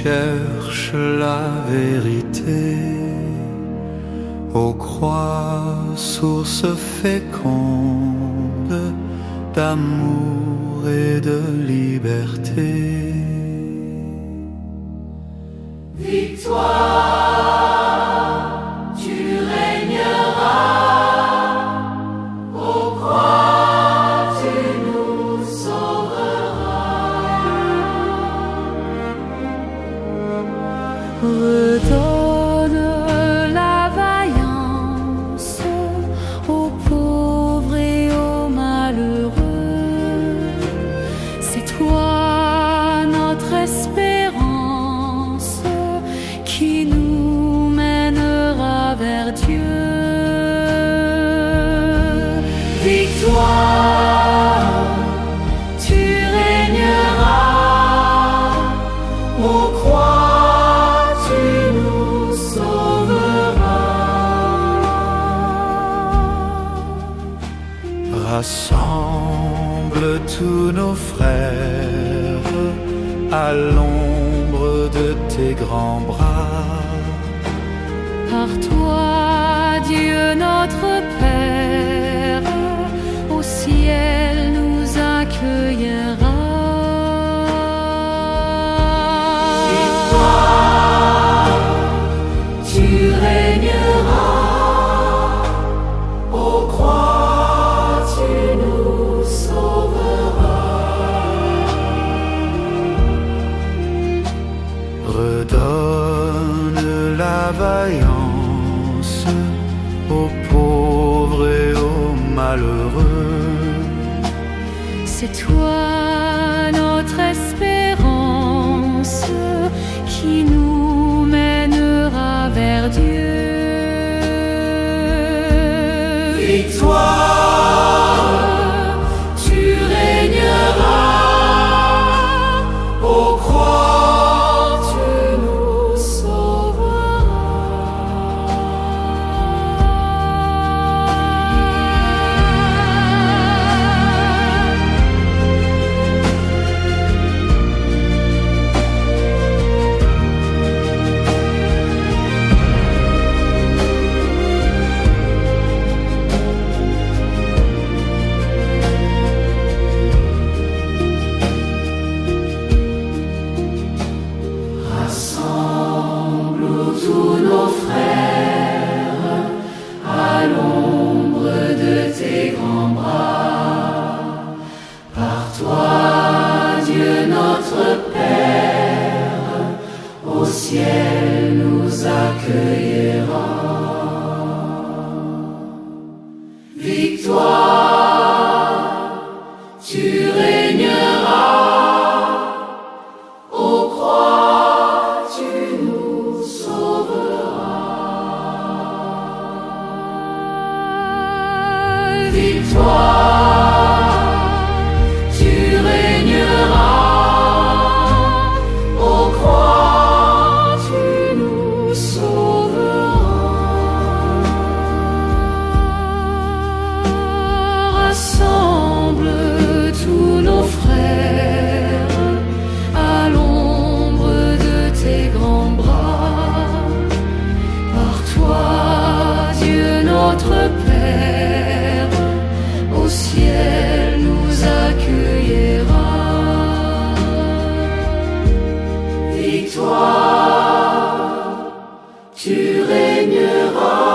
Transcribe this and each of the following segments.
cherche la vérité, aux croix, source féconde d'amour et de liberté. Victoire, tu régneras, aux croix tu nous sauveras. Redonne la vaillance aux pauvres et aux malheureux. C'est toi notre espérance qui nous mènera vers Dieu. Victoire, tu régneras, aux croix tu nous sauveras. Rassemble tous nos frères à l'ombre de tes grands bras. Par toi, Dieu notre Père, au ciel nous accueillera. Victoire, tu régneras, aux croix tu nous sauveras. Redonne la vaillance aux pauvres et aux malheureux. C'est toi notre espérance qui nous mènera vers Dieu. Victoire, tu régneras, aux croix tu nous Rassemble tous nos frères à l'ombre de tes grands bras. Par toi, Dieu notre Père, au ciel nous accueillera. Victoire, tu régneras, aux croix tu nous sauveras. Victoire, tu régneras, aux croix tu nous sauveras. Rassemble tous nos frères à l'ombre de tes grands bras. Par toi, Dieu notre Père, au ciel nous accueillera. Victoire, tu régneras,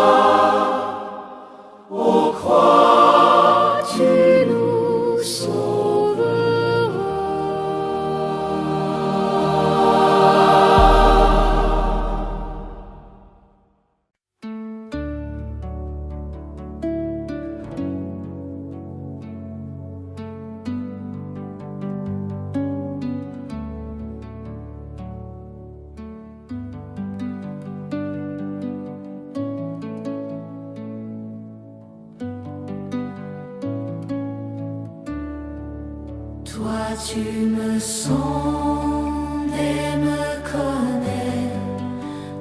aux croix tu nous Toi tu me sondes et me connais,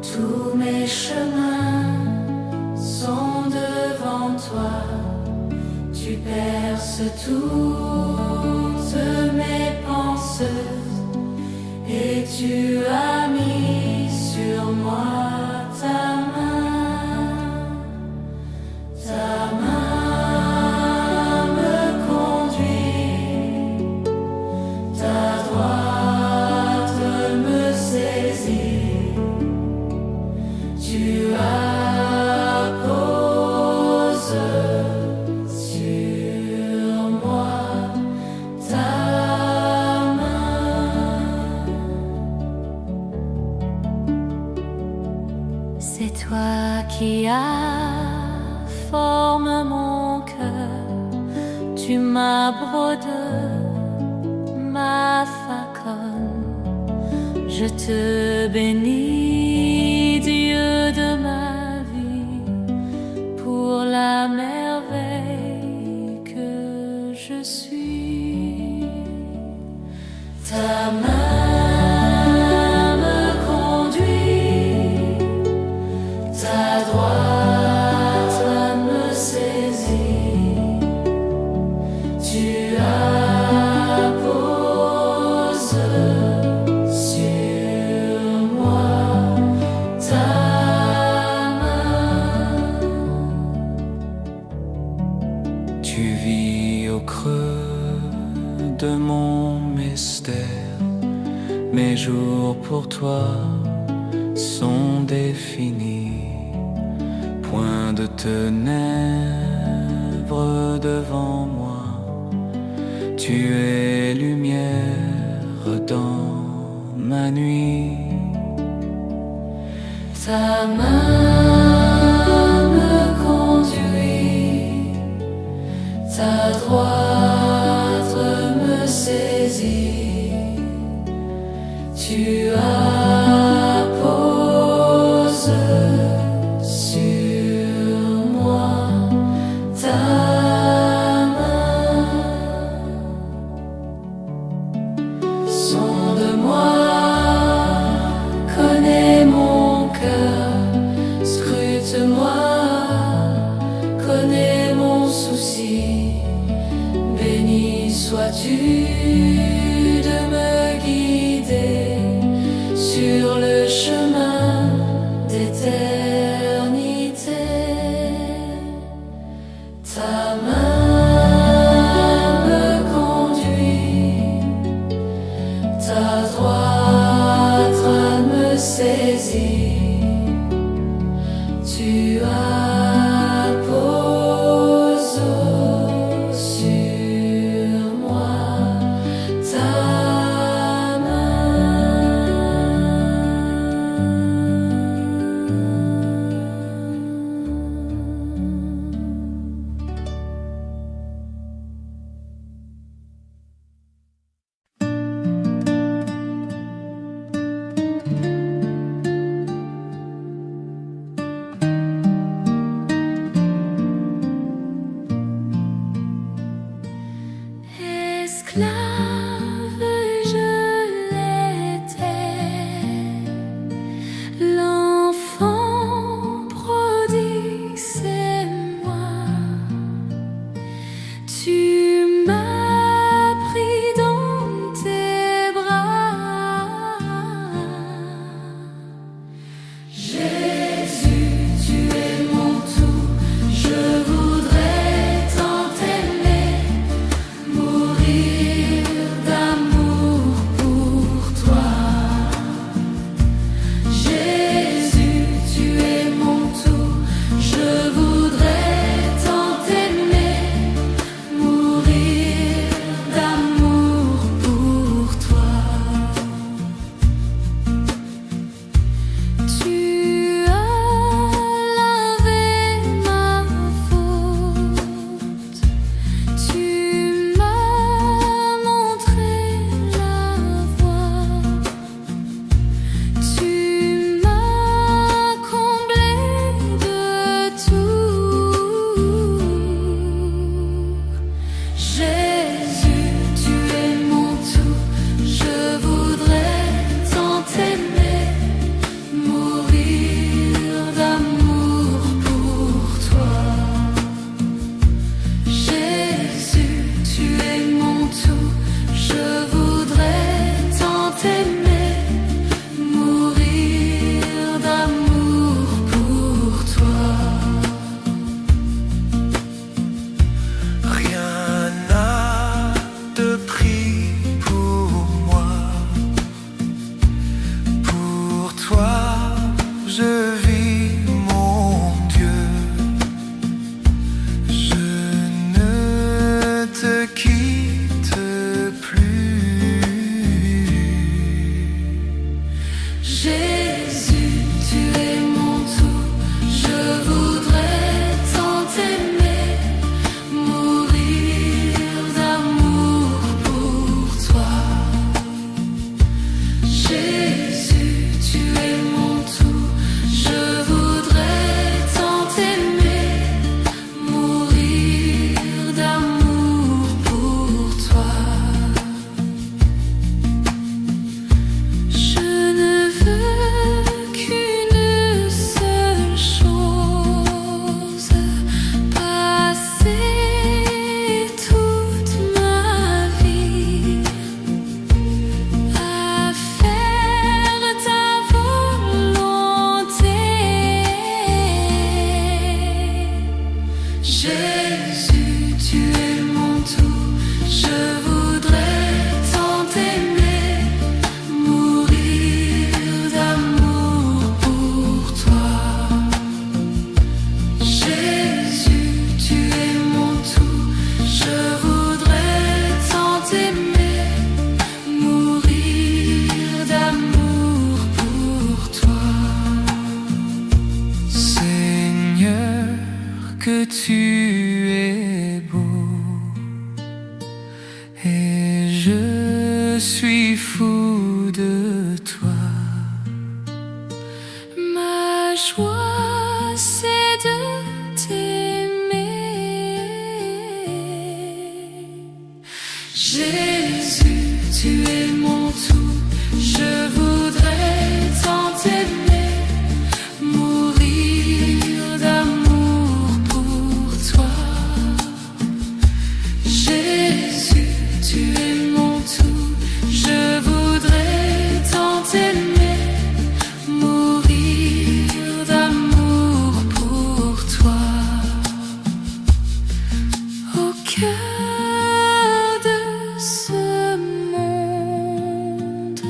tous mes chemins sont devant toi. Tu perces toutes mes pensées et tu as mis qui forme mon cœur, tu m'abrodes ma faconne. Je te bénis, Dieu de ma vie, pour la merveille que je suis. Ta main me conduit, ta droite me saisit, tu apposes sur moi ta main. Tu vis au creux de mon mystère, mes jours pour toi sont définis. Point de ténèbres devant moi, tu es lumière dans ma nuit. Ta main me conduit, ta droite me saisit, tu apposes sur moi ta main. Sonde-moi, connais mon cœur, scrute-moi, connais mon souci. Béni sois-tu de me guider sur le chemin d'éternité. Ta main me conduit, ta droite me saisit, tu apposes sur moi ta que tu es beau. Et je suis fou de toi. Ma joie, c'est de t'aimer. Jésus, tu es mon tout. Je voudrais tant t'aimer, mourir d'amour pour toi. Jésus, tu es mon tout. Je voudrais tant t'aimer, mourir d'amour pour toi. Au cœur de ce monde,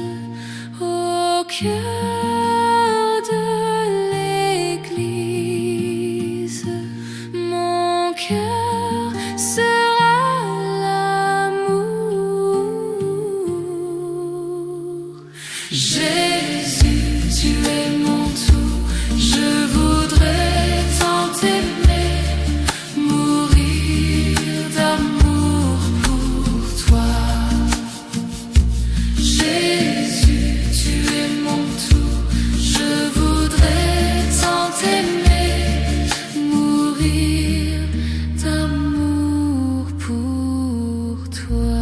au cœur de l'Église, mon cœur sera l'amour. Jésus, tu es mon tout. Je voudrais tant t'aimer, mourir d'amour pour toi. Jésus, tu es mon tout. Je voudrais tant t'aimer, mourir d'amour pour toi.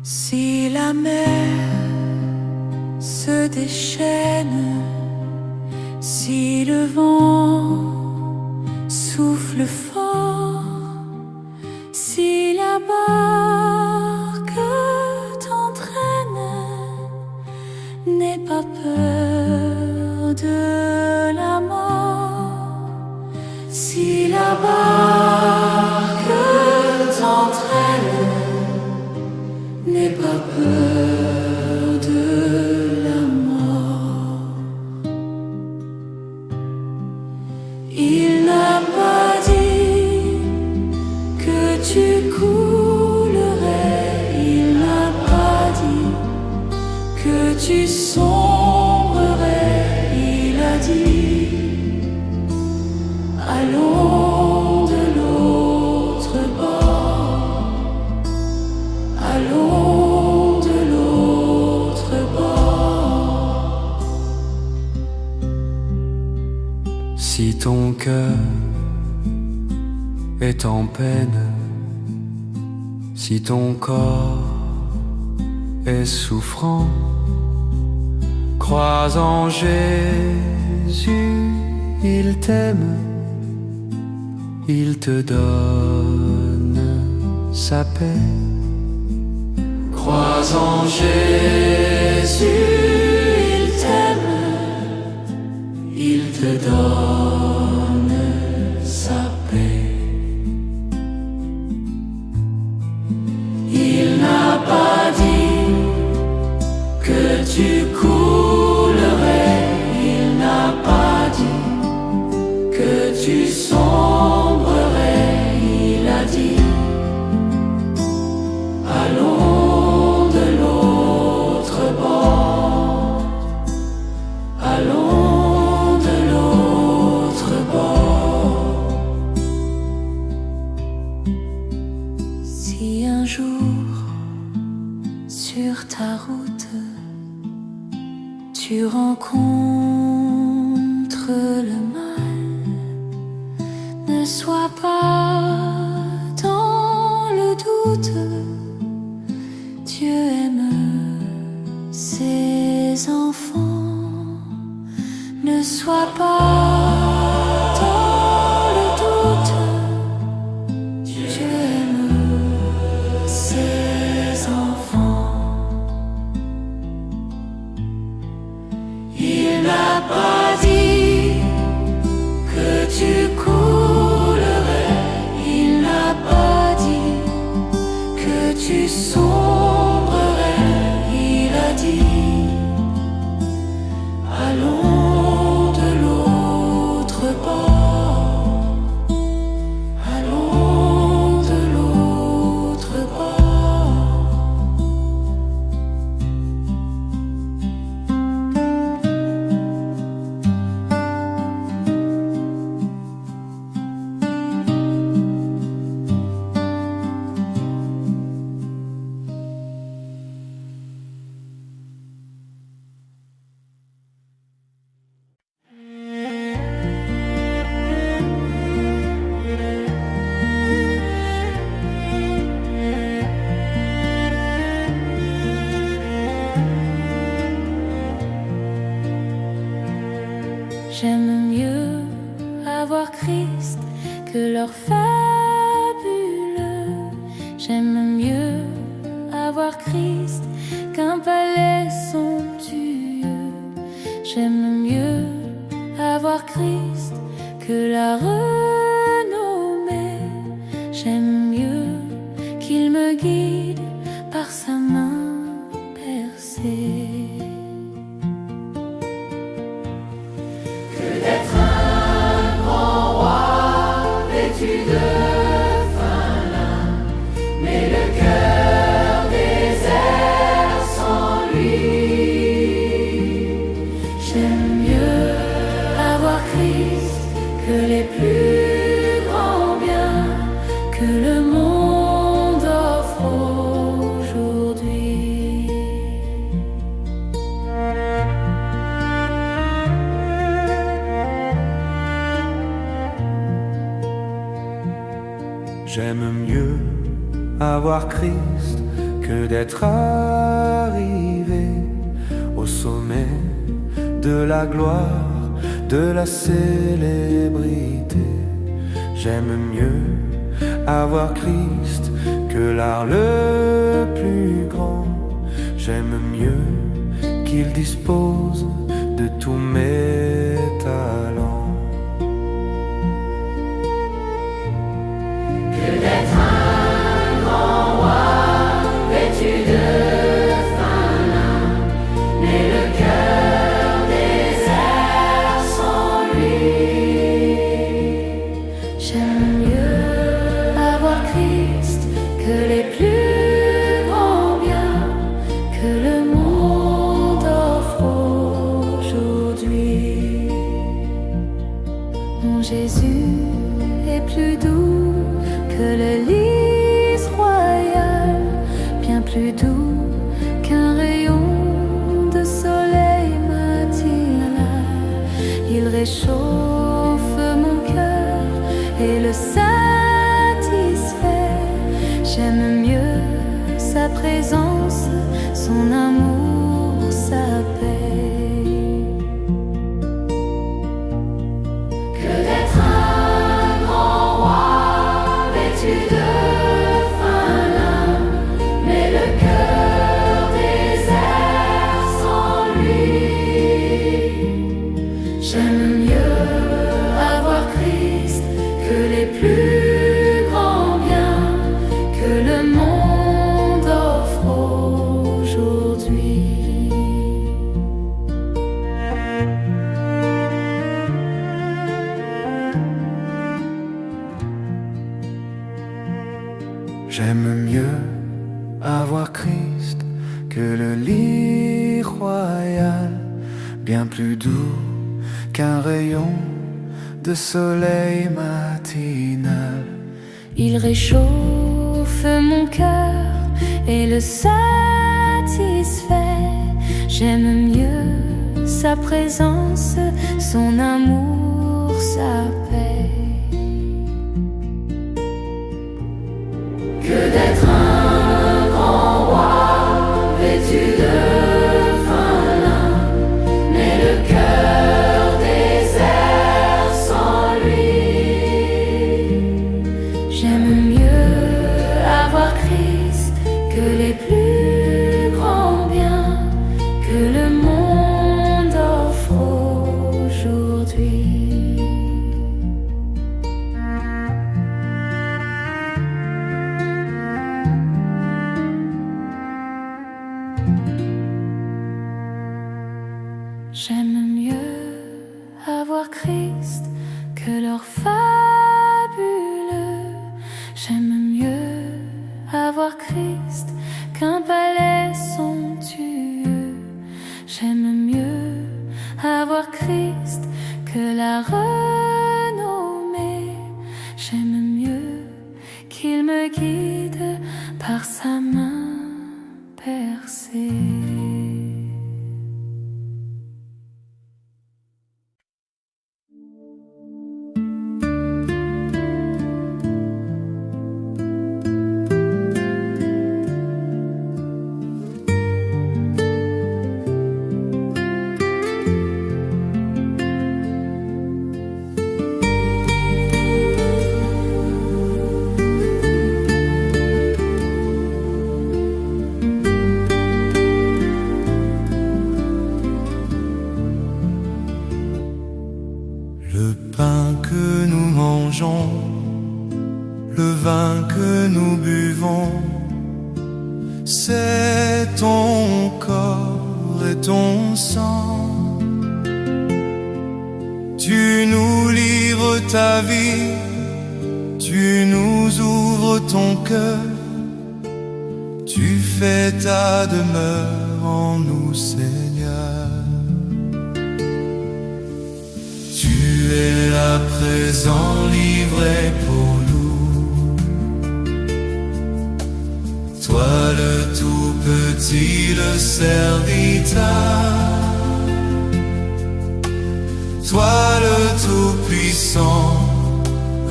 Si la mer se déchaîne, si le vent souffle fort, si la barque t'entraîne, n'aie pas peur de la mort. Si la barque t'entraîne, n'aie pas peur de la mort. Il n'a pas dit que tu coulerais. Il n'a pas dit que tu sombrerais. Il a dit: allons de l'autre bord. Allons de l'autre bord. Si ton cœur est en peine, si ton corps est souffrant, crois en Jésus, il t'aime, il te donne sa paix. Crois en Jésus, il t'aime, il te donne sa paix. Il n'a pas dit que tu coulerais. Il n'a pas dit que tu sombrerais. Il a dit: allons de l'autre bord. Allons de l'autre bord. Si un jour sur ta route tu rencontres le mal, ne sois pas dans le doute. Dieu aime ses enfants. Ne sois pas dans le doute. Dieu aime ses enfants. Il n'a pas dit que tu coulerais. Il n'a pas que leur fabule. J'aime mieux avoir Christ qu'un palais somptueux. J'aime mieux avoir Christ que la renommée. J'aime mieux qu'il me guide par sa main percée. Que d'être un grand roi vêtu de fin lin, mais le cœur désert sans lui. J'aime mieux avoir Christ que les plus grands biens que le monde offre aujourd'hui. J'aime mieux avoir Christ que d'être arrivé au sommet de la gloire, de la célébrité. J'aime mieux avoir Christ que l'art le plus grand. J'aime mieux qu'il dispose de tous mes talents. Que d'être un grand roi vêtu de fin lin, mais le cœur désert sans lui. J'aime mieux avoir Christ que les plus grands biens que le monde offre aujourd'hui. Mon Jésus est plus doux que le lys royal, bien plus doux qu'un rayon de soleil matinal. Il réchauffe mon cœur et le satisfait. J'aime mieux sa présence, son amour, sa paix. Que d'être un grand roi vêtu de fin lin, mais le cœur désert sans lui. J'aime mieux avoir Christ que les plus grands biens que le monde offre aujourd'hui. J'aime mieux avoir Christ que le lit royal, bien plus doux qu'un rayon de soleil matinal. Il réchauffe mon cœur et le satisfait. J'aime mieux sa présence, son amour, sa paix. Que d'être un grand roi vêtu de fin lin, mais le cœur désert sans lui. J'aime mieux avoir Christ que les plus grands biens que le monde offre aujourd'hui. J'aime mieux avoir Christ que leur fabule. J'aime mieux avoir Christ qu'un palais somptueux. J'aime mieux avoir Christ que la renommée. J'aime mieux qu'il me guide par sa main percée. le vin que nous buvons, c'est ton corps et ton sang. Tu nous livres ta vie, tu nous ouvres ton cœur, tu fais ta demeure en nous, Seigneur. Tu es là présent, livré pour nous. Toi le tout petit, le serviteur. Toi le tout-puissant,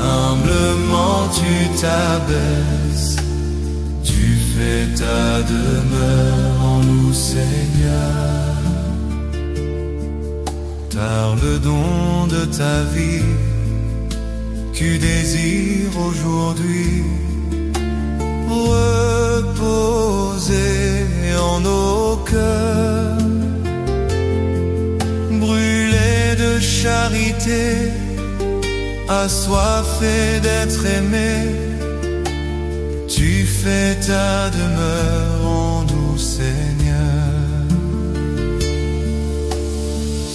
humblement tu t'abaisses. Tu fais ta demeure en nous, Seigneur. Par le don de ta vie, tu désires aujourd'hui reposer en nos cœurs, brûler de charité, assoiffé d'être aimé. Tu fais ta demeure en nous, Seigneur.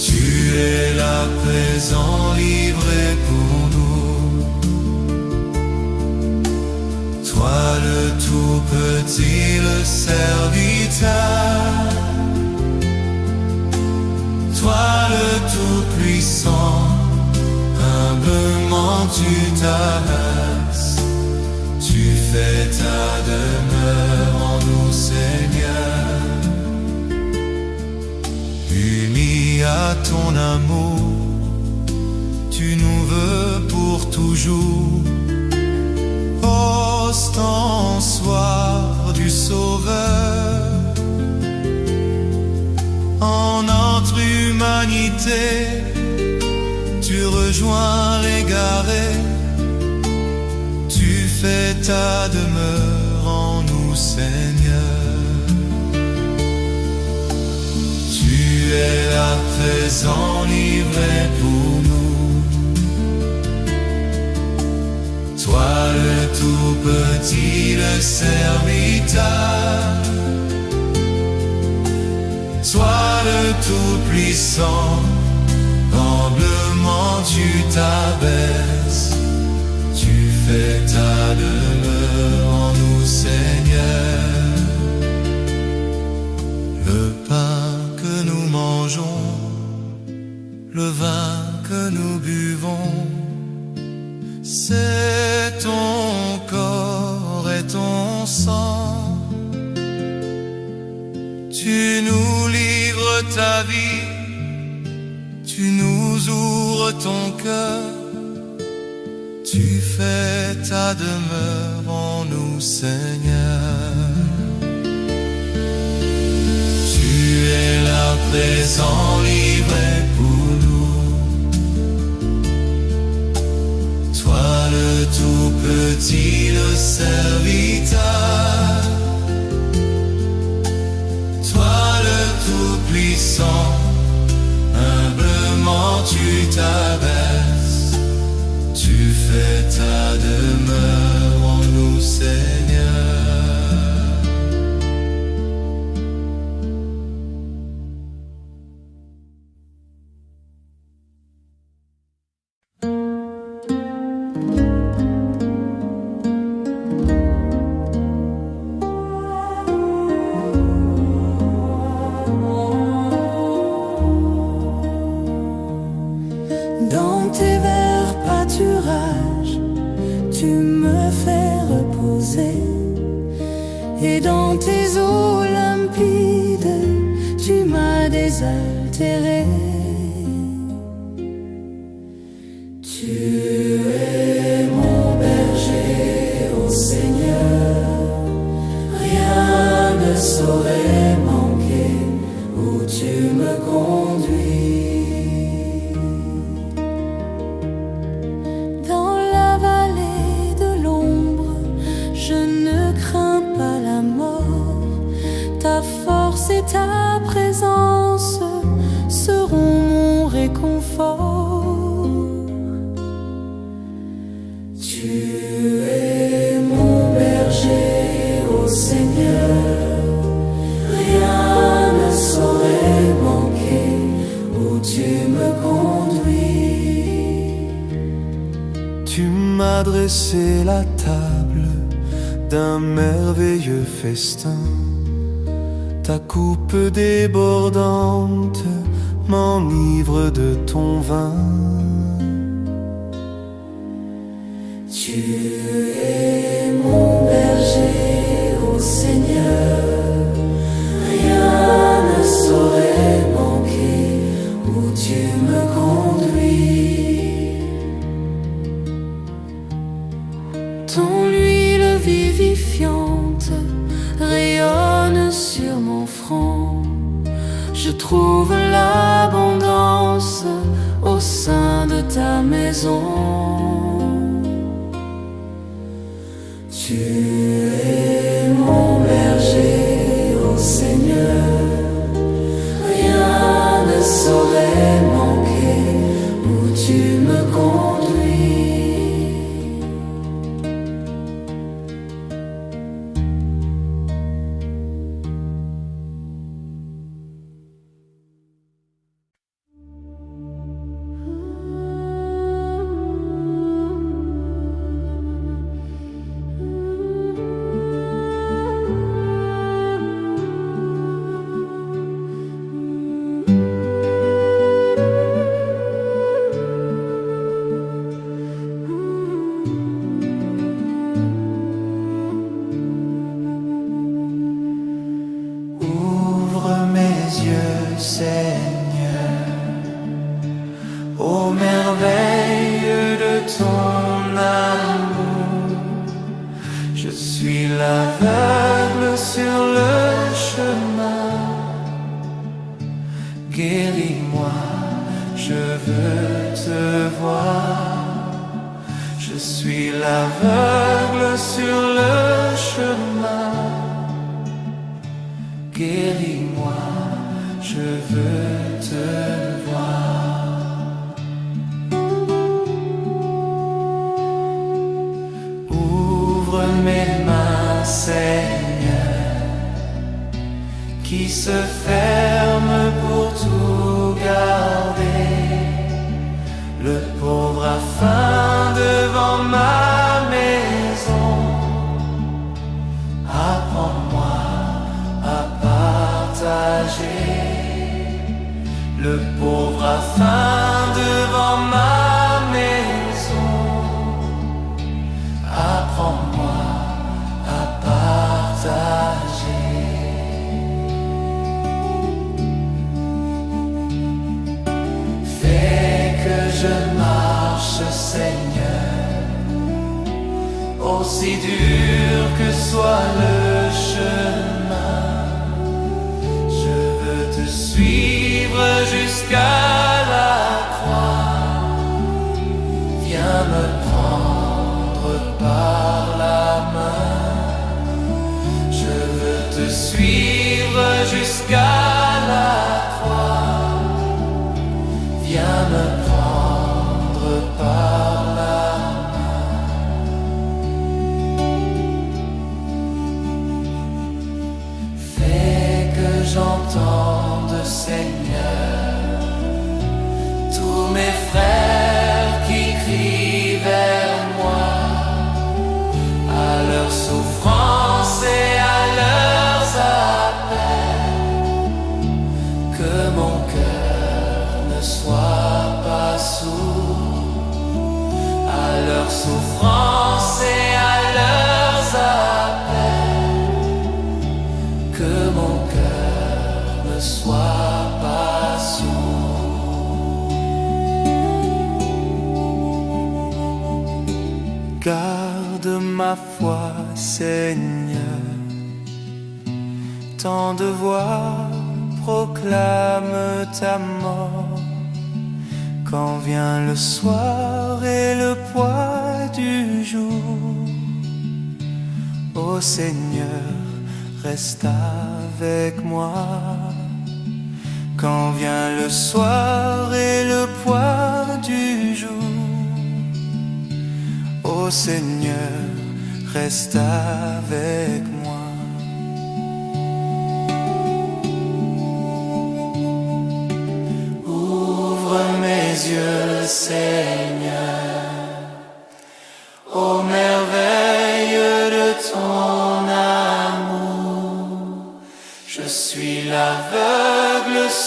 Tu es là présent, livré pour nous. Toi le tout petit, le serviteur. Toi le tout puissant, humblement tu t'abaisses. Tu fais ta demeure en nous, Seigneur. Unis à ton amour, tu nous veux pour toujours. Ostensoir du Sauveur, en notre humanité, tu rejoins l'égaré. Tu fais ta demeure en nous, Seigneur. Tu es là présent, livré pour nous. Toi le tout petit, le serviteur. Toi le tout puissant, humblement tu t'abaisses. Tu fais ta demeure en nous, Seigneur. Le pain que nous mangeons, le vin que nous buvons, c'est ton corps et ton sang. Tu nous livres ta vie, tu nous ouvres ton cœur, tu fais ta demeure en nous, Seigneur. Tu es là présent, livré pour nous. Toi le tout petit, le serviteur. Toi le tout puissant, humblement tu t'abaisses. Tu fais ta demeure en nous, Seigneur. Dans tes verts pâturages, tu me fais reposer. Et dans tes eaux limpides, tu m'as désaltéré. Tu es mon berger, ô Seigneur. Rien ne saurait manquer où tu me conduis. Dans la vallée de l'ombre, je ne crains pas la mort. Ta force et ta présence seront m'a dressé la table d'un merveilleux festin. Ta coupe débordante m'enivre de ton vin. Tu es mon berger, ô Seigneur, rien ne saurait manquer où tu me conduis. Ton huile vivifiante rayonne sur mon front. Je trouve l'abondance au sein de ta maison. Tu es mon berger, ô Seigneur, rien ne saurait manquer où tu me conduis. Seigneur, ô merveille de ton amour. Je suis l'aveugle sur le chemin. Guéris-moi, je veux te voir. Je suis l'aveugle sur le chemin. Guéris-moi, je veux te voir. Ouvre mes mains, Seigneur, qui se ferment pour tout garder. Le pauvre a faim devant ma maison. Apprends-moi à partager. Le pauvre a faim devant ma maison. Apprends-moi à partager. Fais que je marche, Seigneur, aussi dur que soit le chemin. Je veux te suivre jusqu'à la croix. Viens me prendre par la main. Je veux te suivre jusqu'à la croix. Viens me prendre par la main. Fais que j'entende, Seigneur, tous mes frères qui crient vers moi, à leur souffrance et à leurs appels. Que mon cœur ne soit pas sourd à leur souffrance et à leurs appels. Que mon cœur ne soit pas sourd. Garde ma foi, Seigneur. Tant de voix proclament ta mort. Quand vient le soir et le poids du jour, ô Seigneur, reste avec moi. Quand vient le soir et le poids du jour, ô Seigneur, reste avec moi. Ouvre mes yeux, Seigneur,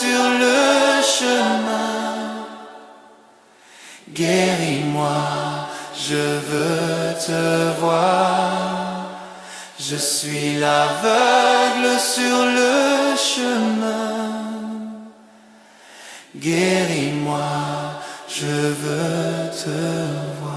sur le chemin. Guéris-moi, je veux te voir. Je suis l'aveugle sur le chemin. Guéris-moi, je veux te voir.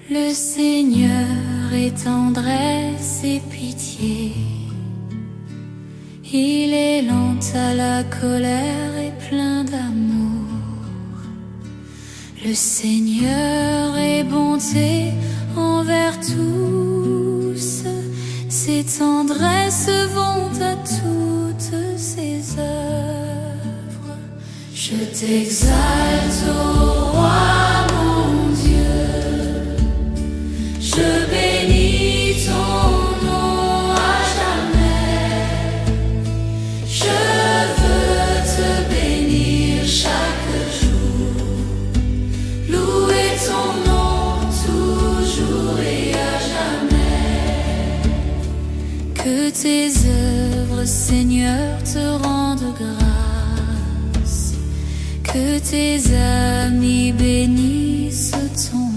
Le Seigneur est tendresse et pitié. Il est lent à la colère et plein d'amour. Le Seigneur est bonté envers tous. Ses tendresses vont à toutes ses œuvres. Je t'exalte, ô roi mon Dieu. Je bénis ton nom à jamais. Je veux te bénir chaque jour. Louer ton nom toujours et à jamais. Que tes œuvres, Seigneur, te rendent grâce. Que tes amis bénissent ton nom.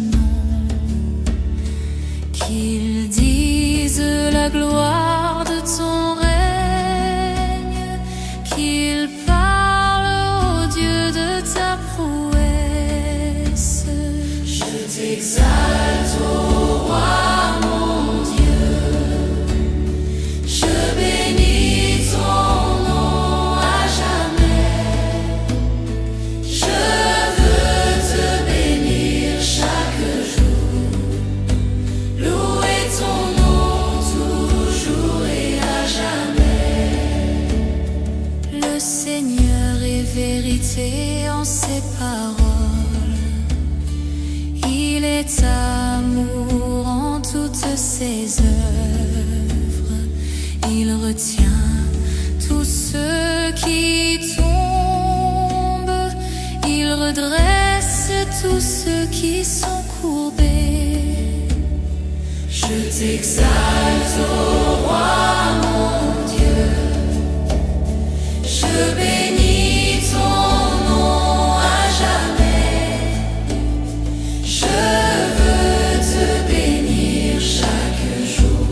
Qu'ils disent la gloire de ton règne, qu'ils parlent au Dieu de ta prouesse. Je t'exalte, ô roi mon Dieu. Je bénis ton nom à jamais. Je veux te bénir chaque jour. Louer ton nom toujours et à jamais. Le Seigneur est vérité en ses paroles. Il est amour en toutes ses œuvres. Il retient tous ceux qui tombent. Il redresse tous ceux qui sont courbés. Je t'exalte, ô roi mon Dieu. Je bénis ton nom à jamais. Je veux te bénir chaque jour.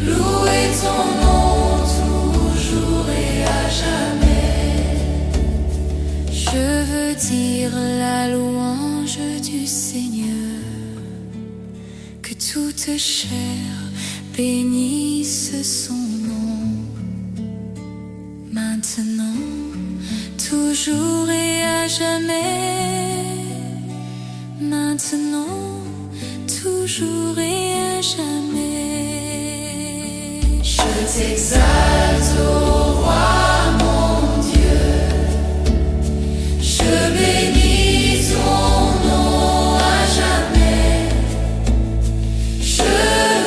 Louer ton nom toujours et à jamais. Je veux dire la louange du Seigneur. Que toute chair bénisse son nom. Maintenant, toujours et à jamais. Maintenant, toujours et à jamais. Je t'exalte, ô roi mon Dieu. Je bénis ton nom à jamais. Je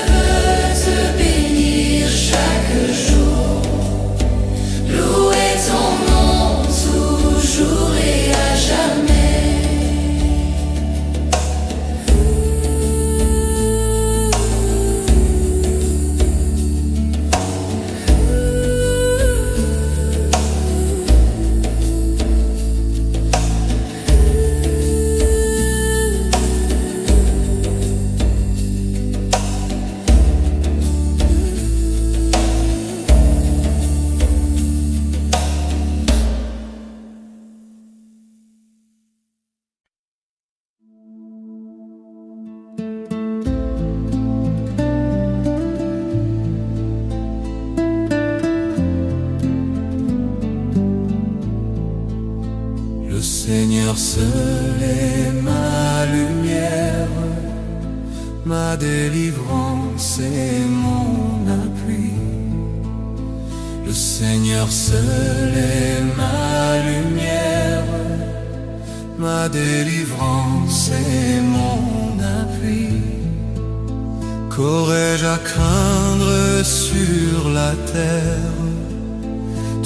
veux te bénir chaque jour. Louer ton nom toujours et à jamais. Le Seigneur seul est ma lumière, ma délivrance et mon appui. Le Seigneur seul est ma lumière, ma délivrance et mon appui. Qu'aurais-je à craindre sur la terre,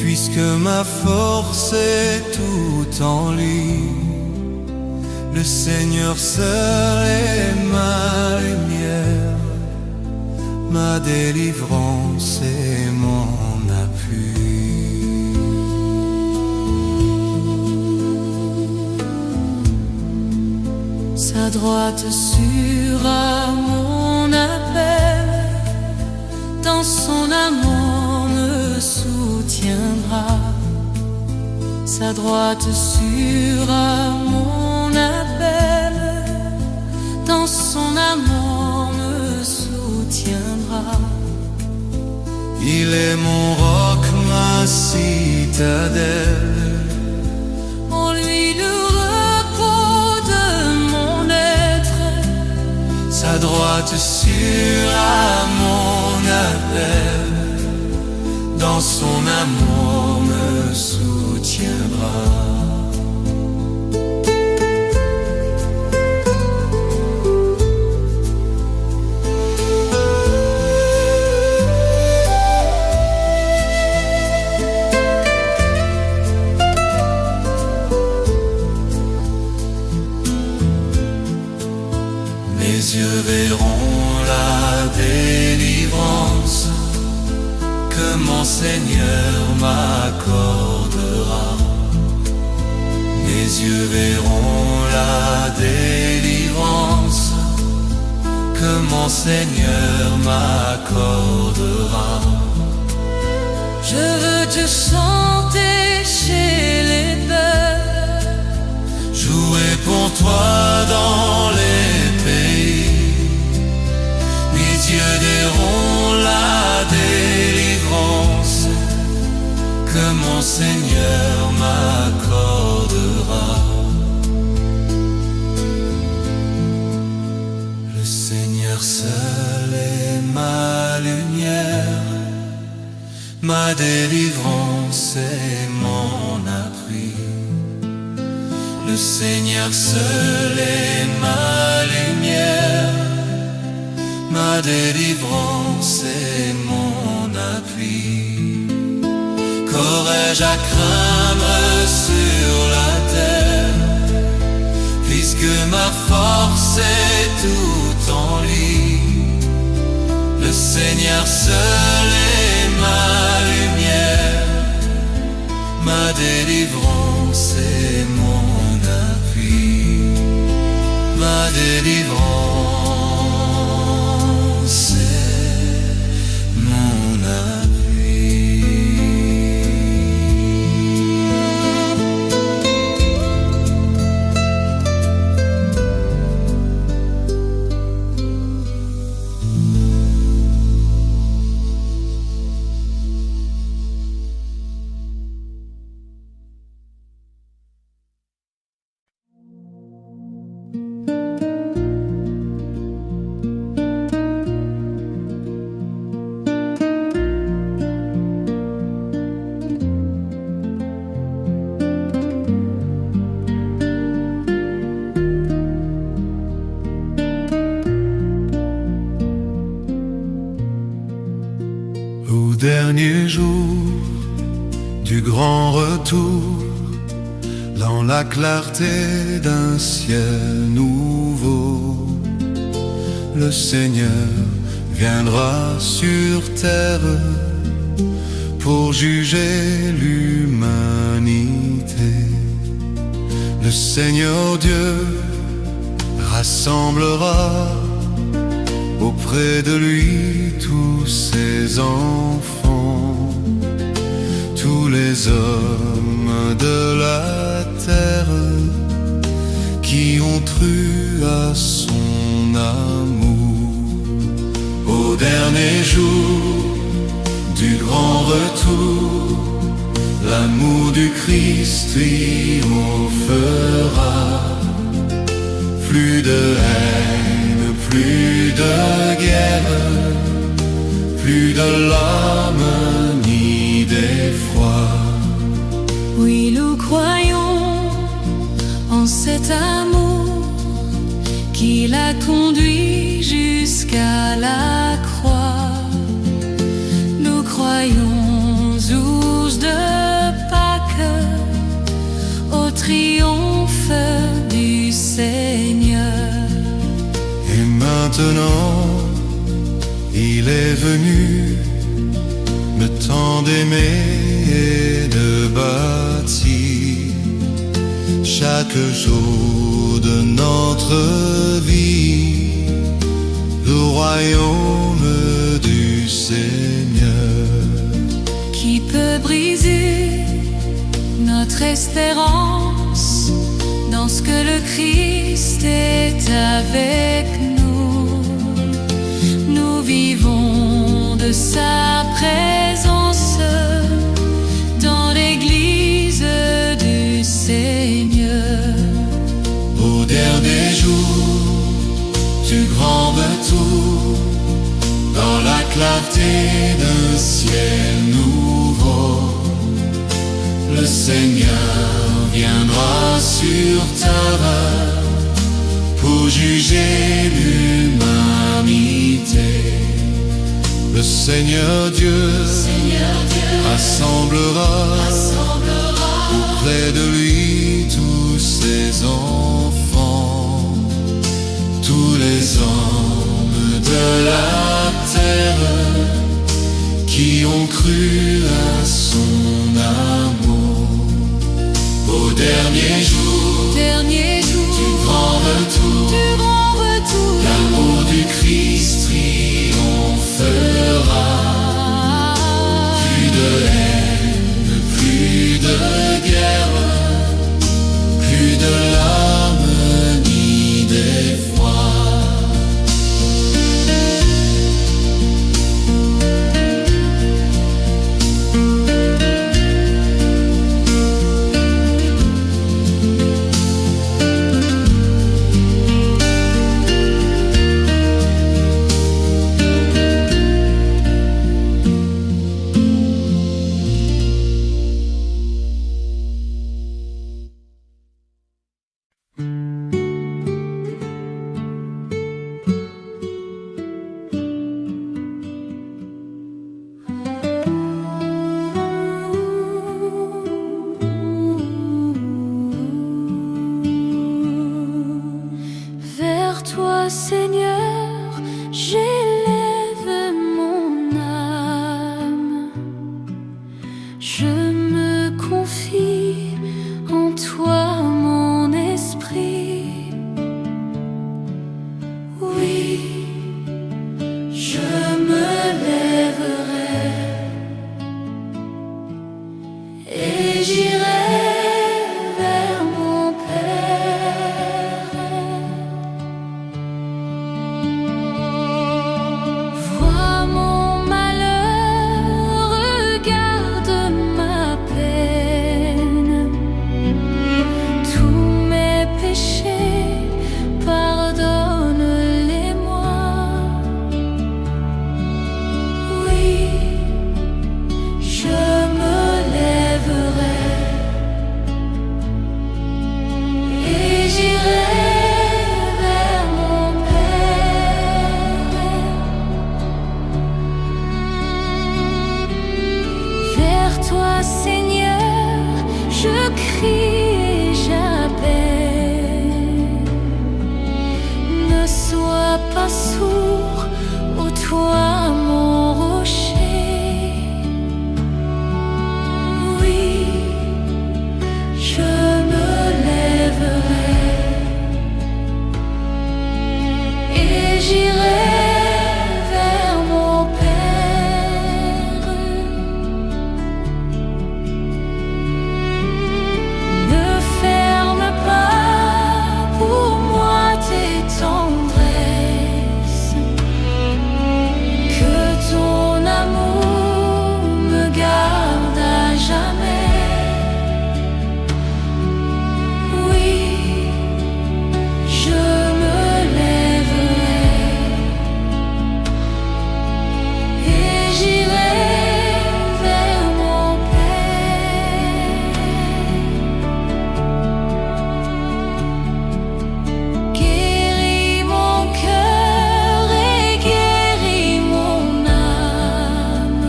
puisque ma force est tout en lui. Le Seigneur seul est ma lumière, ma délivrance et mon appui. Sa droite sûre à mon appel, dans son amour me soutiendra. Sa droite sûre à mon appel, dans son amour me soutiendra. Il est mon roc, ma citadelle, En lui le repos de mon être. sa droite sûre à mon appel, dans son amour me soutiendra. Mes yeux verront la délivrance que mon Seigneur m'accordera. Mes yeux verront la délivrance que mon Seigneur m'accordera. Je veux te chanter chez les beurs, Jouer pour toi dans les pays. Mes yeux verront la délivrance que mon Seigneur m'accordera. Le Seigneur seul est ma lumière, ma délivrance et mon appui. Le Seigneur seul est ma lumière, ma délivrance et mon appui. Qu'aurais-je à craindre sur la terre, puisque ma force est tout en lui. Le Seigneur seul est ma lumière, ma délivrance et mon appui. Ma délivrance et mon appui. Au dernier jour du grand retour, dans la clarté d'un ciel nouveau, le Seigneur viendra sur terre pour juger l'humanité. Le Seigneur Dieu rassemblera auprès de lui tous ses enfants, tous les hommes de la terre qui ont cru à son amour. Au dernier jour du grand retour, l'amour du Christ triomphera. Plus de haine, plus de guerre, plus de larmes ni d'effroi. Oui, nous croyons en cette maintenant, il est venu le temps d'aimer et de bâtir chaque jour de notre vie le royaume du Seigneur. Qui peut briser notre espérance dans ce que le Christ est avec nous? Nous vivons de sa présence dans l'église du Seigneur. Au dernier jour du grand retour, dans la clarté d'un ciel nouveau, le Seigneur viendra sur terre pour juger l'humanité. Le Seigneur Dieu rassemblera auprès de lui tous ses enfants, tous les hommes de la terre qui ont cru à son amour. Au dernier jour du grand retour, l'amour du Christ triomphera. Plus de haine, plus de guerre, plus de larmes ni d'effroi. Seigneur, j'élève mon âme. Je me confie en toi, mon esprit. Oui, je me lèverai et j'irai vers mon Père. Vois mon malheur, regarde ma peine, tous mes péchés, pardonne-les-moi. Oui, je me lèverai et j'irai vers mon Père. Vers toi, Seigneur, je crie et j'appelle. Ne sois pas sourd, ô toi mon rocher. Oui, je me lèverai et j'irai vers mon Père. Ne ferme pas pour moi tes tendresses, que ton amour me garde à jamais. Oui, je me lèverai et j'irai vers mon Père. Guéris mon cœur et guéris mon âme,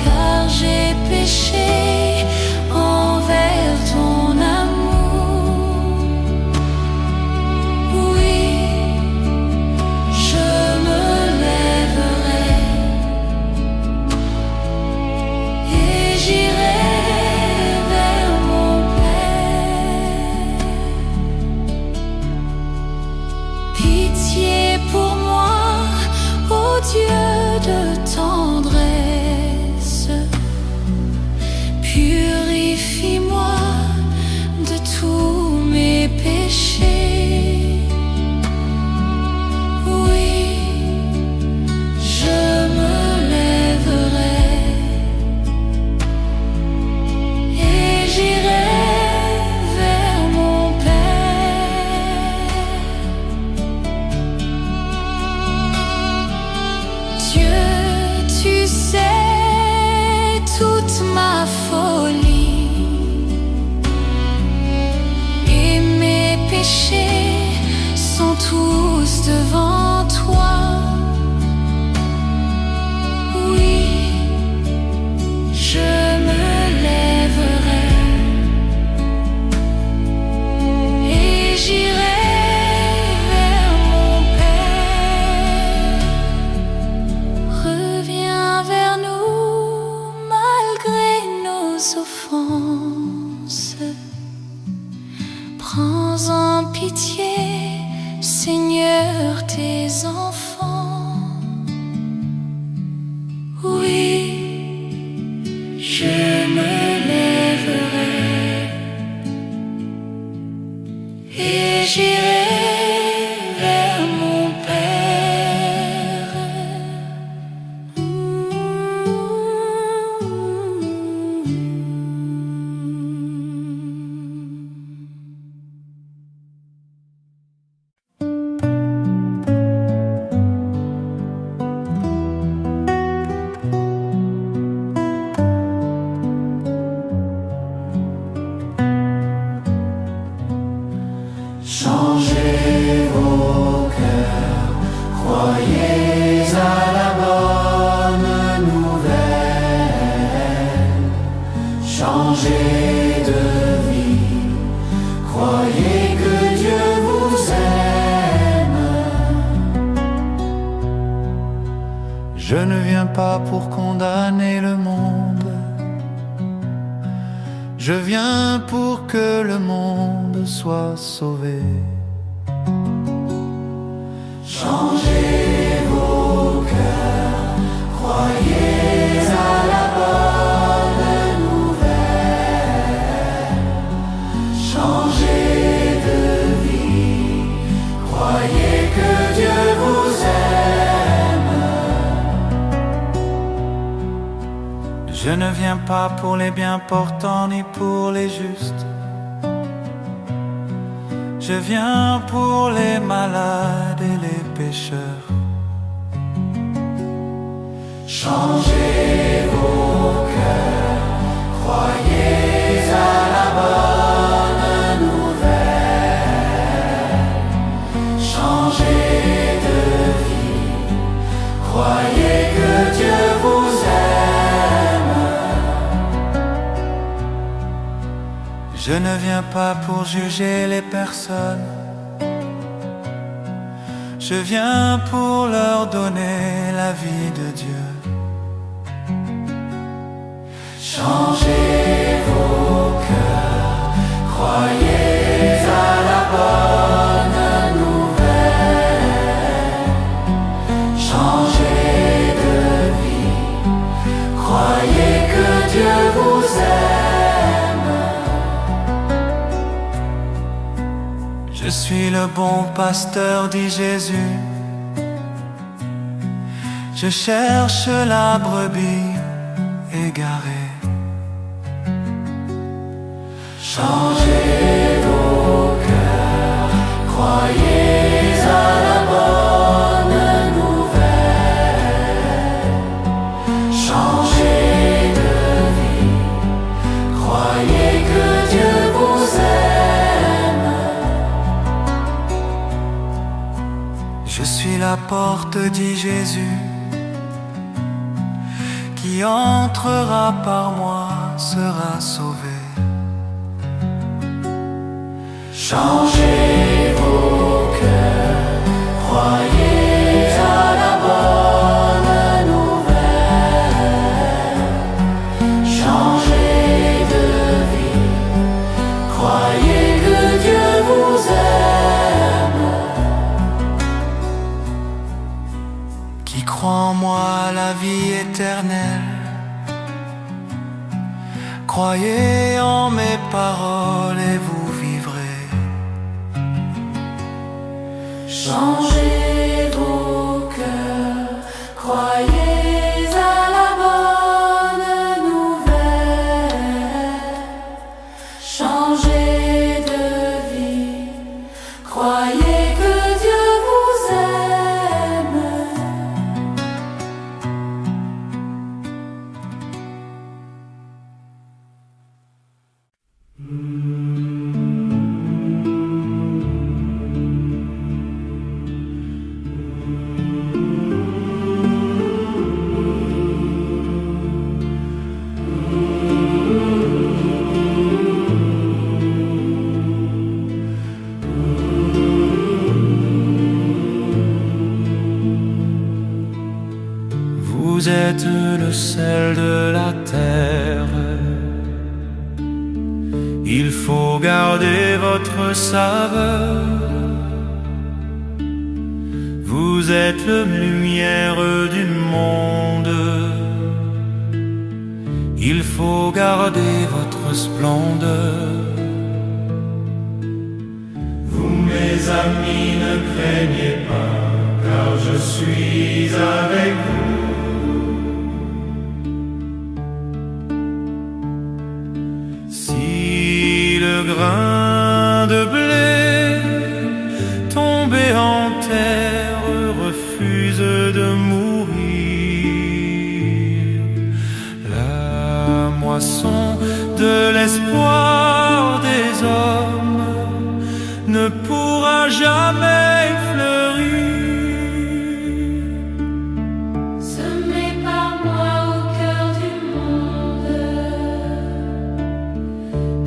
car j'ai péché envers ton amour. Oui, enfance. Prends en pitié, Seigneur, tes enfants. Oui, je me lèverai et j'irai vers mon Père. Changez vos cœurs, croyez à la bonne nouvelle. Changez de vie, croyez que Dieu vous aime. Je ne viens pas pour condamner le monde, je viens pour que le monde soit sauvé. Changez vos cœurs, croyez à la bonne nouvelle. Changez de vie, croyez que Dieu vous aime. Je ne viens pas pour les bien portants ni pour les justes. Je viens pour les malades et les pécheurs. Changez vos cœurs, croyez à la bonne nouvelle. Changez de vie, croyez que Dieu vous aime. Je ne viens pas pour juger les personnes, je viens pour leur donner la vie de Dieu. Changez vos cœurs, croyez à la bonne nouvelle. Changez de vie, croyez que Dieu vous aime. Je suis le bon pasteur, dit Jésus. Je cherche la brebis égarée. Changez vos cœurs, croyez à la bonne nouvelle. Changez de vie, croyez que Dieu vous aime. Je suis la porte, dit Jésus. Qui entrera par moi sera sauvé. Changez vos cœurs, croyez à la bonne nouvelle. Changez de vie, croyez que Dieu vous aime. Qui croit en moi la vie éternelle, croyez en mes paroles et vous vivrez. Changez vos cœurs, croyez à la bonne nouvelle. Changez de vie, croyez que Dieu vous aime. Vous êtes le sel de la terre, garder votre saveur. Vous êtes la lumière du monde. Il faut garder votre splendeur. Vous, mes amis, ne craignez pas, car je suis avec vous. Si le grain de blé tombé en terre refuse de mourir, la moisson de l'espoir des hommes ne pourra jamais fleurir. Semé par moi au cœur du monde,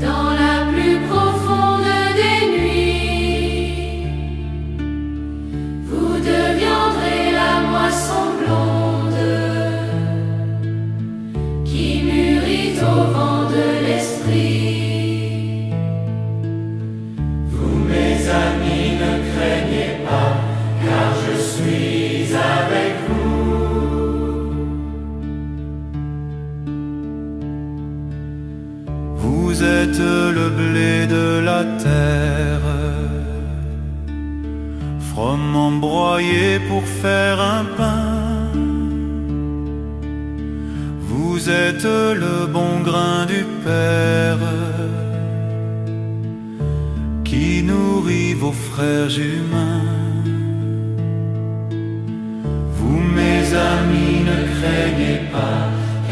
dans la plus profonde des nuits, vous deviendrez la moisson blonde qui mûrit au vent de l'esprit. Vous, mes amis, ne craignez pas, car je suis avec vous. Vous êtes le blé de la terre, froidement broyé pour faire un pain. Vous êtes le bon grain du Père qui nourrit vos frères humains. Vous, mes amis, ne craignez pas,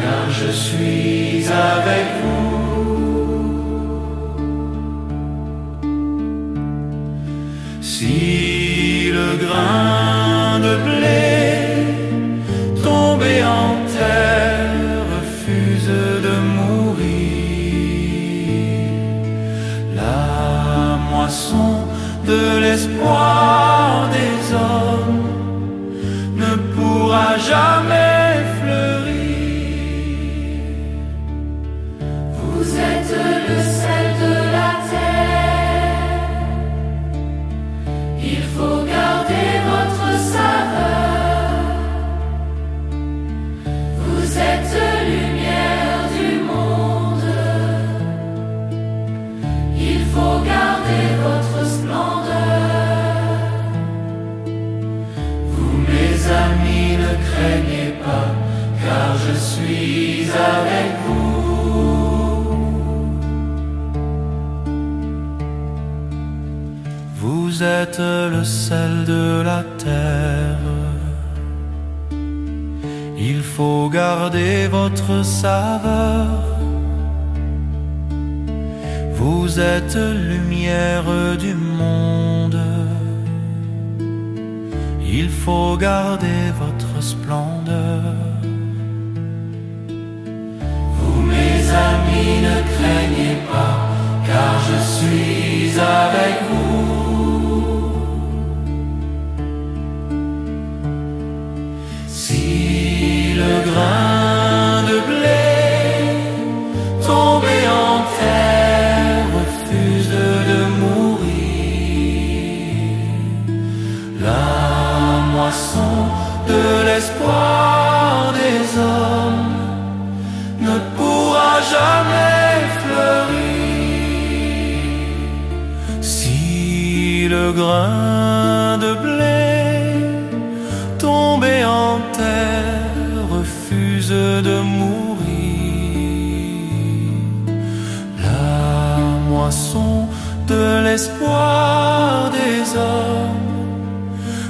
car je suis avec vous. Si le grain de blé tombé en terre refuse de mourir, la moisson de l'espoir des hommes ne pourra jamais fleurir. Vous êtes le sel de la terre. Il faut garder votre saveur. Vous êtes lumière du monde. Il faut garder votre splendeur. Vous, mes amis, ne craignez pas, car je suis avec vous. Vous êtes le sel de la terre. Il faut garder votre saveur. Vous êtes lumière du monde. Il faut garder votre splendeur. Vous, mes amis, ne craignez pas, car je suis avec vous. Si le grain de blé tombé en terre refuse de mourir, la moisson de l'espoir des hommes ne pourra jamais fleurir. Si le grain de blé tombé en terre refuse de mourir, la moisson de l'espoir des hommes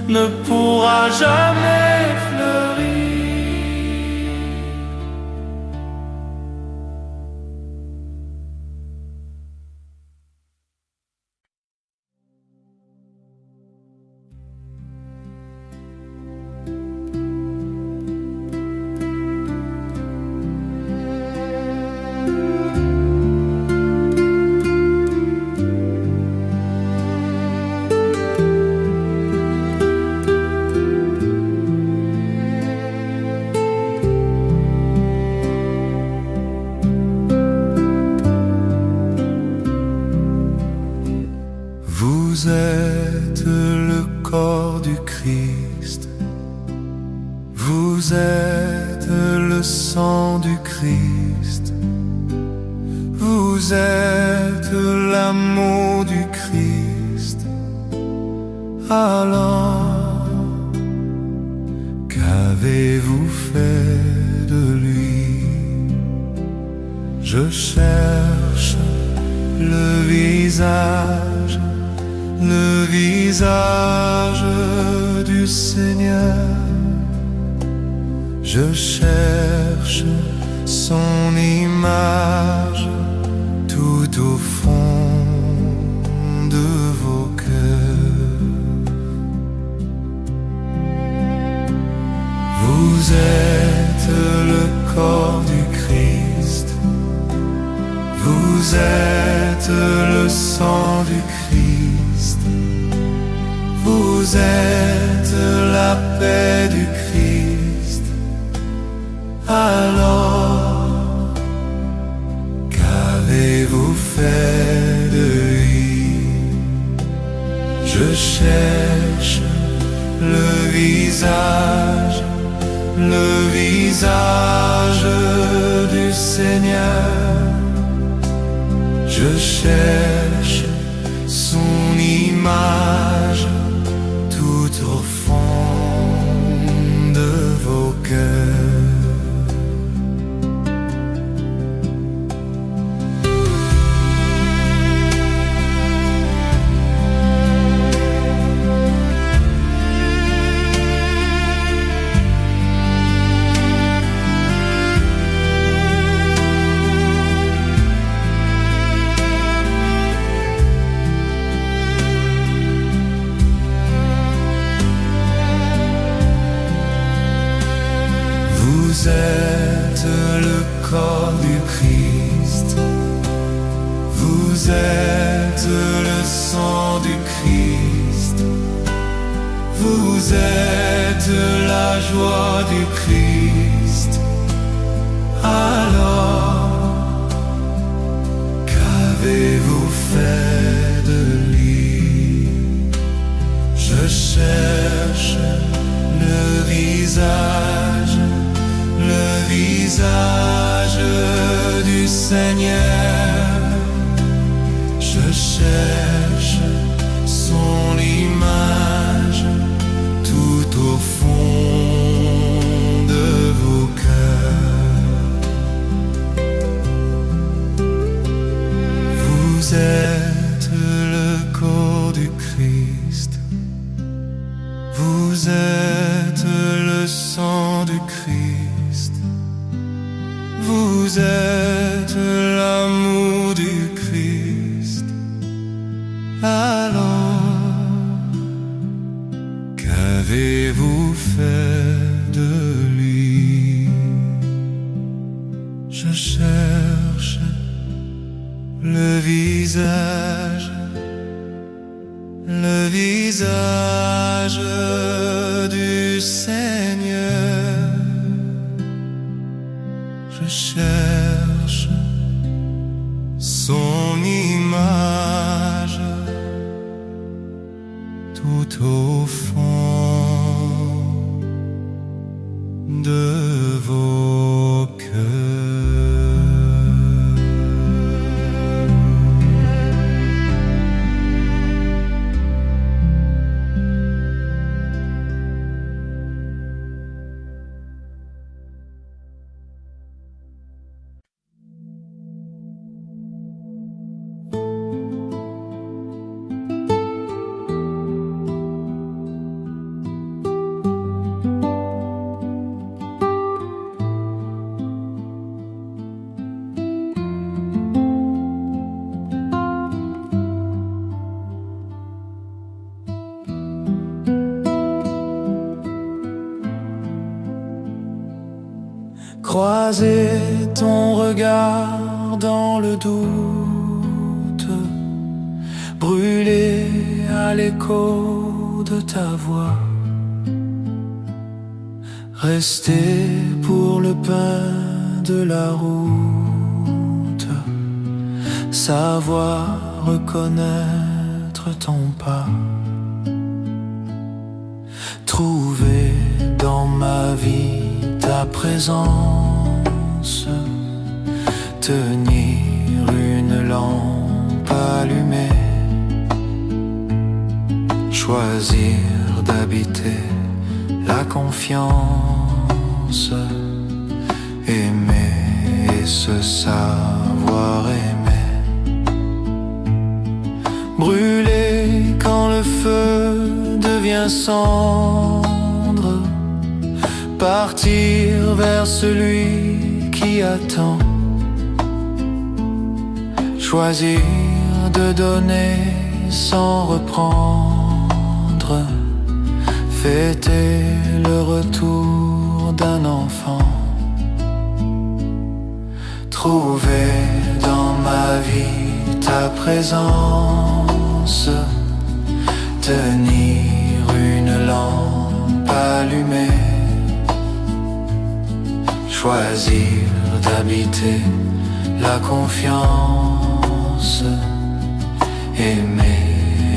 ne pourra jamais fleurir. Vous êtes le corps du Christ, vous êtes le sang du Christ, vous êtes l'amour du Christ. Alors, qu'avez-vous fait de lui? Je cherche le visage du Seigneur. Je cherche son image tout au fond de vos cœurs. Vous êtes le corps du Christ, vous êtes le sang du Christ, vous êtes la paix du Christ. Alors, qu'avez-vous fait de lui? Je cherche le visage du Seigneur. Je cherche son image tout au fond de vos cœurs. Vous êtes le corps du Christ, vous êtes le sang du Christ, vous êtes la joie du Christ. Alors, qu'avez-vous fait de lui? Je cherche le visage du Seigneur. Je cherche son image tout au fond de vos cœurs. Vous êtes le corps du Christ, vous êtes le sang du Christ, vous êtes l'amour du Christ. Alors, qu'avez-vous fait de lui? Je cherche le visage du Seigneur. Je cherche son image tout au fond de vos cœurs. Croiser ton regard dans le doute, brûler à l'écho de ta voix, rester pour le pain de la route, savoir reconnaître n'entends pas. Trouver dans ma vie ta présence, tenir une lampe allumée, choisir d'habiter la confiance, aimer et se savoir aimer, brûler quand le feu devient cendre, partir vers celui qui attend, choisir de donner sans reprendre, fêter le retour d'un enfant, trouver dans ma vie ta présence, tenir une lampe allumée, choisir d'habiter la confiance, aimer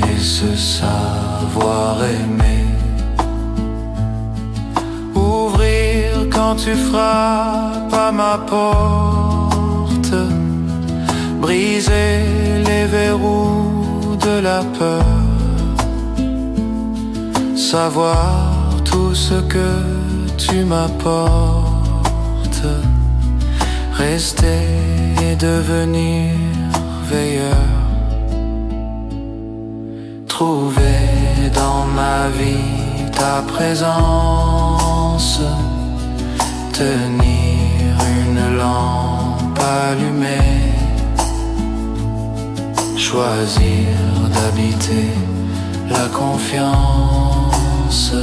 et se savoir aimer, ouvrir quand tu frappes à ma porte, briser les verrous de la peur, savoir tout ce que tu m'apportes, rester et devenir veilleur, trouver dans ma vie ta présence, tenir une lampe allumée, choisir d'habiter la confiance,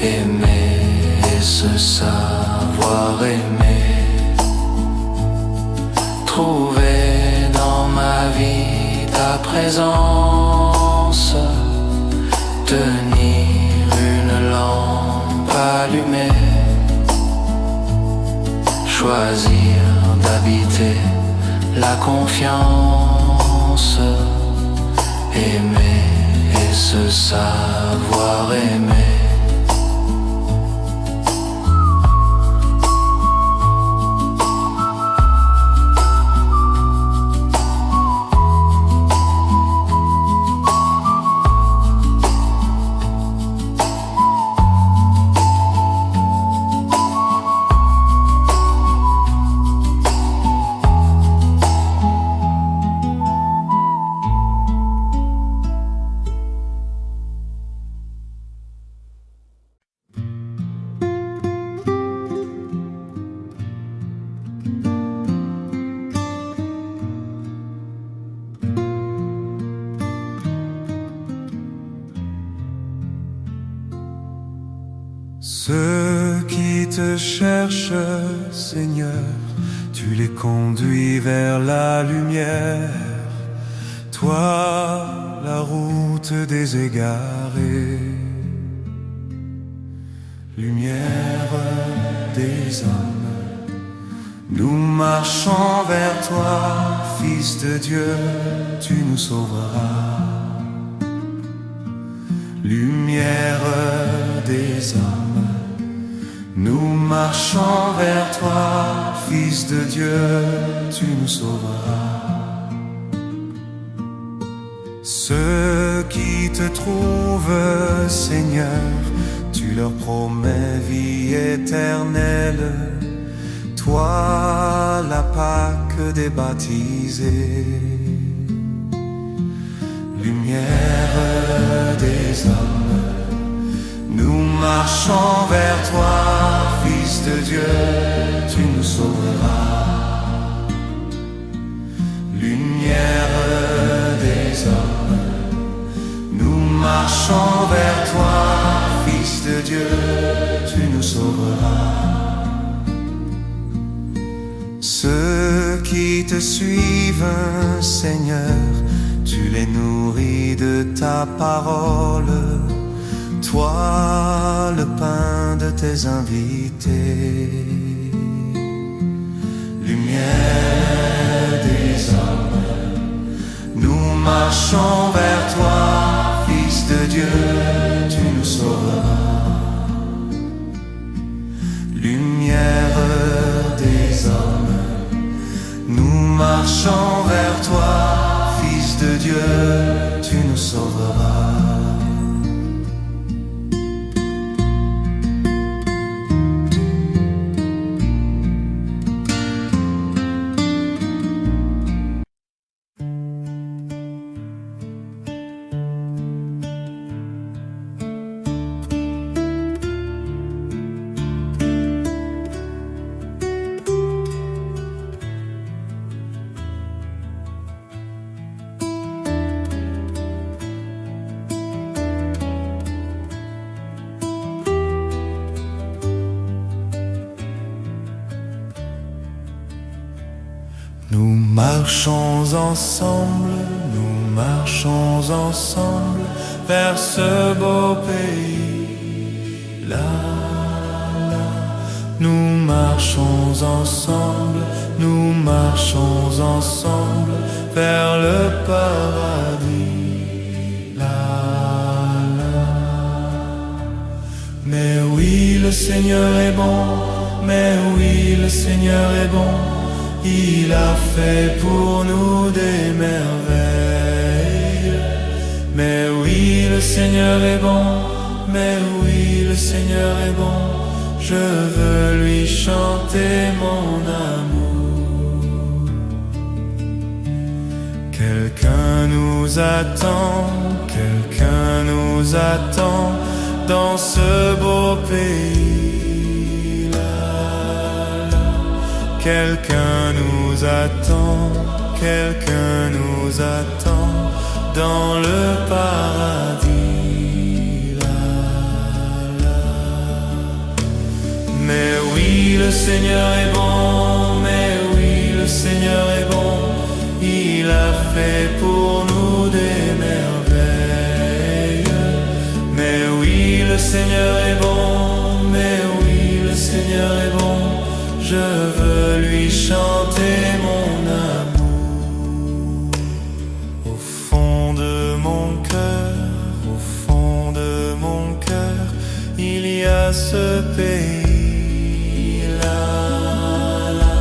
aimer et se savoir aimer, trouver dans ma vie ta présence, tenir une lampe allumée, choisir d'habiter la confiance, aimer et se savoir aimer. Ceux qui te cherchent, Seigneur, tu les conduis vers la lumière. Toi, la route des égarés, lumière des hommes, nous marchons vers toi, Fils de Dieu, tu nous sauveras. Lumière des hommes, nous marchons vers toi, Fils de Dieu, tu nous sauveras. Ceux qui te trouvent, Seigneur, tu leur promets vie éternelle. Toi, la Pâque des baptisés, lumière des hommes, nous marchons vers toi, Fils de Dieu, tu nous sauveras. Lumière des hommes, nous marchons vers toi, Fils de Dieu, tu nous sauveras. Ceux qui te suivent, Seigneur, tu les nourris de ta parole. Toi, le pain de tes invités, lumière des hommes, nous marchons vers toi. marchons vers toi, Fils de Dieu, tu nous sauveras. Nous marchons ensemble, nous marchons ensemble vers ce beau pays. Là, là, nous marchons ensemble, nous marchons ensemble vers le paradis. Là, là. Mais oui, le Seigneur est bon, mais oui, le Seigneur est bon. Il a fait pour nous des merveilles. Mais oui, le Seigneur est bon, mais oui, le Seigneur est bon. Je veux lui chanter mon amour. Quelqu'un nous attend, quelqu'un nous attend dans ce beau pays. Quelqu'un nous attend, quelqu'un nous attend dans le paradis. Là, là. Mais oui, le Seigneur est bon, mais oui, le Seigneur est bon. Il a fait pour nous des merveilles. Mais oui, le Seigneur est bon, mais oui, le Seigneur est bon. Je veux lui chanter mon amour. Au fond de mon cœur, au fond de mon cœur, il y a ce pays. Là, là.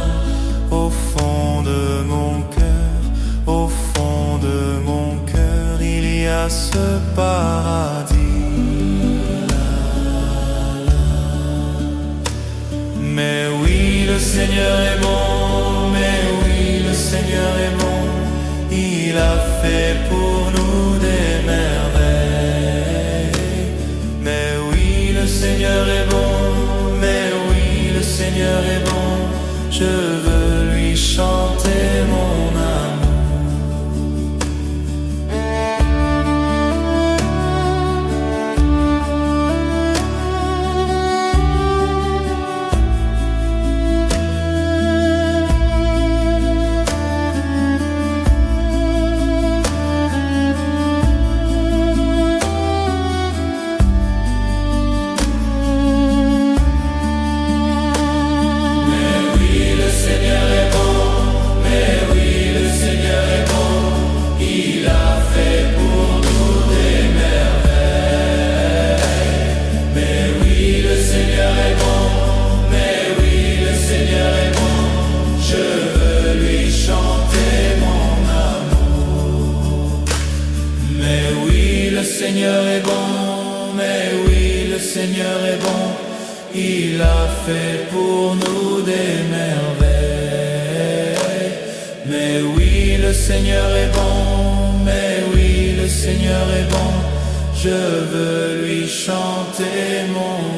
Au fond de mon cœur, au fond de mon cœur, il y a ce paradis. Mais oui, le Seigneur est bon, mais oui, le Seigneur est bon. Il a fait pour nous des merveilles. Mais oui, le Seigneur est bon, mais oui, le Seigneur est bon. Je veux lui chanter mon amour. Le Seigneur est bon, mais oui, le Seigneur est bon. Il a fait pour nous des merveilles. Mais oui, le Seigneur est bon, mais oui, le Seigneur est bon. Je veux lui chanter mon